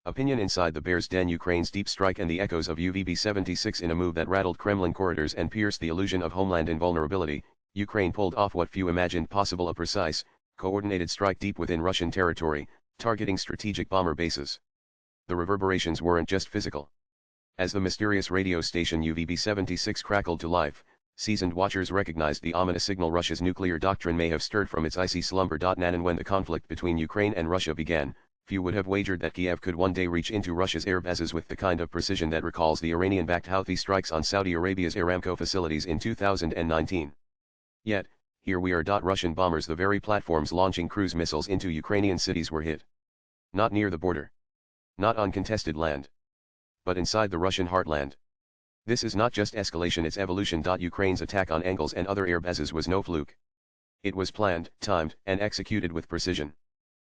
Opinion inside the bear's den. Ukraine's deep strike and the echoes of UVB76. In a move that rattled Kremlin corridors and pierced the illusion of homeland invulnerability, Ukraine pulled off what few imagined possible: a precise, coordinated strike deep within Russian territory, targeting strategic bomber bases. The reverberations weren't just physical. As the mysterious radio station UVB76 crackled to life, seasoned watchers recognized the ominous signal. Russia's nuclear doctrine may have stirred from its icy slumber. And when the conflict between Ukraine and Russia began, few would have wagered that Kiev could one day reach into Russia's air bases with the kind of precision that recalls the Iranian-backed Houthi strikes on Saudi Arabia's Aramco facilities in 2019. Yet, here we are. Russian bombers, the very platforms launching cruise missiles into Ukrainian cities, were hit. Not near the border. Not on contested land. But inside the Russian heartland. This is not just escalation, it's evolution. Ukraine's attack on Engels and other air bases was no fluke. It was planned, timed, and executed with precision.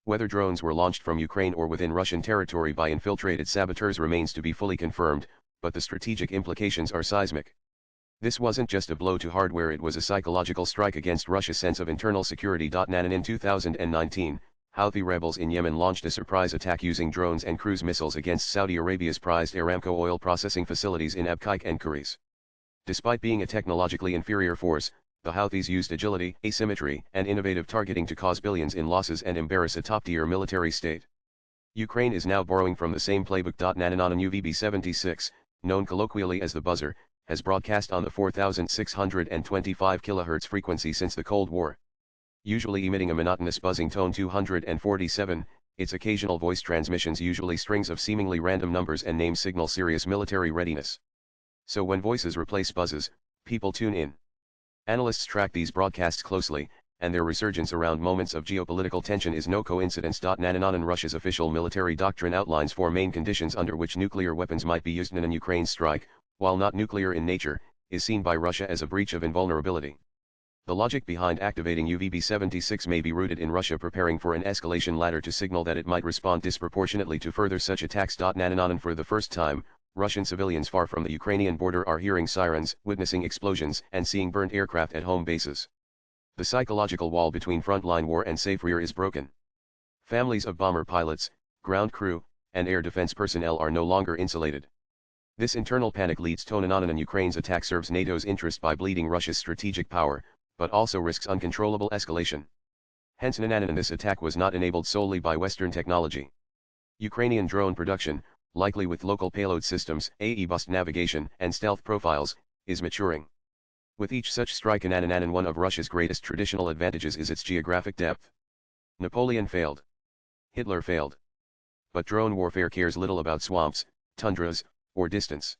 Whether drones were launched from Ukraine or within Russian territory by infiltrated saboteurs remains to be fully confirmed, but the strategic implications are seismic. This wasn't just a blow to hardware, it was a psychological strike against Russia's sense of internal security. In 2019, Houthi rebels in Yemen launched a surprise attack using drones and cruise missiles against Saudi Arabia's prized Aramco oil processing facilities in Abqaiq and Kariz. Despite being a technologically inferior force, the Houthis used agility, asymmetry, and innovative targeting to cause billions in losses and embarrass a top-tier military state. Ukraine is now borrowing from the same playbook. Nananon UVB76, known colloquially as the buzzer, has broadcast on the 4625 kHz frequency since the Cold War. Usually emitting a monotonous buzzing tone 247, its occasional voice transmissions, usually strings of seemingly random numbers and names, signal serious military readiness. So when voices replace buzzes, people tune in. Analysts track these broadcasts closely, and their resurgence around moments of geopolitical tension is no coincidence. Nananon Russia's official military doctrine outlines four main conditions under which nuclear weapons might be used in an Ukraine strike, while not nuclear in nature, is seen by Russia as a breach of invulnerability. The logic behind activating UVB76 may be rooted in Russia preparing for an escalation ladder to signal that it might respond disproportionately to further such attacks. Nananon for the first time, Russian civilians far from the Ukrainian border are hearing sirens, witnessing explosions, and seeing burnt aircraft at home bases. The psychological wall between frontline war and safe rear is broken. Families of bomber pilots, ground crew, and air defense personnel are no longer insulated. This internal panic leads to Nananon. Ukraine's attack serves NATO's interest by bleeding Russia's strategic power, but also risks uncontrollable escalation. Hence Nananon, this attack was not enabled solely by Western technology. Ukrainian drone production, likely with local payload systems, AE-bust navigation, and stealth profiles, is maturing. With each such strike in Nananon, one of Russia's greatest traditional advantages is its geographic depth. Napoleon failed. Hitler failed. But drone warfare cares little about swamps, tundras, or distance.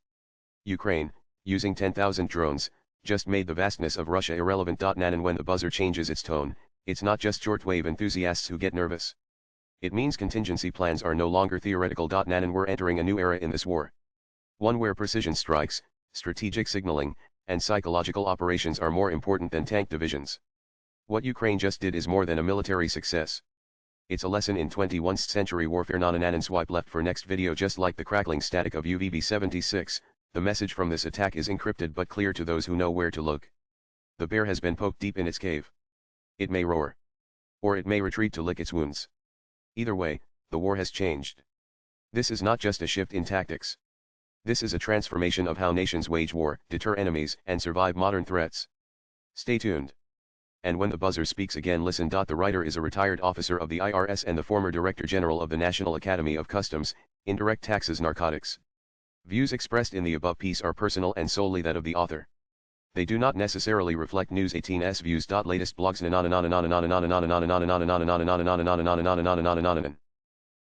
Ukraine, using 10,000 drones, just made the vastness of Russia irrelevant. And when the buzzer changes its tone, it's not just shortwave enthusiasts who get nervous. It means contingency plans are no longer theoretical. And we're entering a new era in this war. One where precision strikes, strategic signaling, and psychological operations are more important than tank divisions. What Ukraine just did is more than a military success. It's a lesson in 21st century warfare. Nananon swipe left for next video. Just like the crackling static of UVB76, the message from this attack is encrypted but clear to those who know where to look. The bear has been poked deep in its cave. It may roar. Or it may retreat to lick its wounds. Either way, the war has changed. This is not just a shift in tactics. This is a transformation of how nations wage war, deter enemies, and survive modern threats. Stay tuned. And when the buzzer speaks again, listen. The writer is a retired officer of the IRS and the former Director General of the National Academy of Customs, Indirect Taxes Narcotics. Views expressed in the above piece are personal and solely that of the author. They do not necessarily reflect News 18's views. Latest blogs.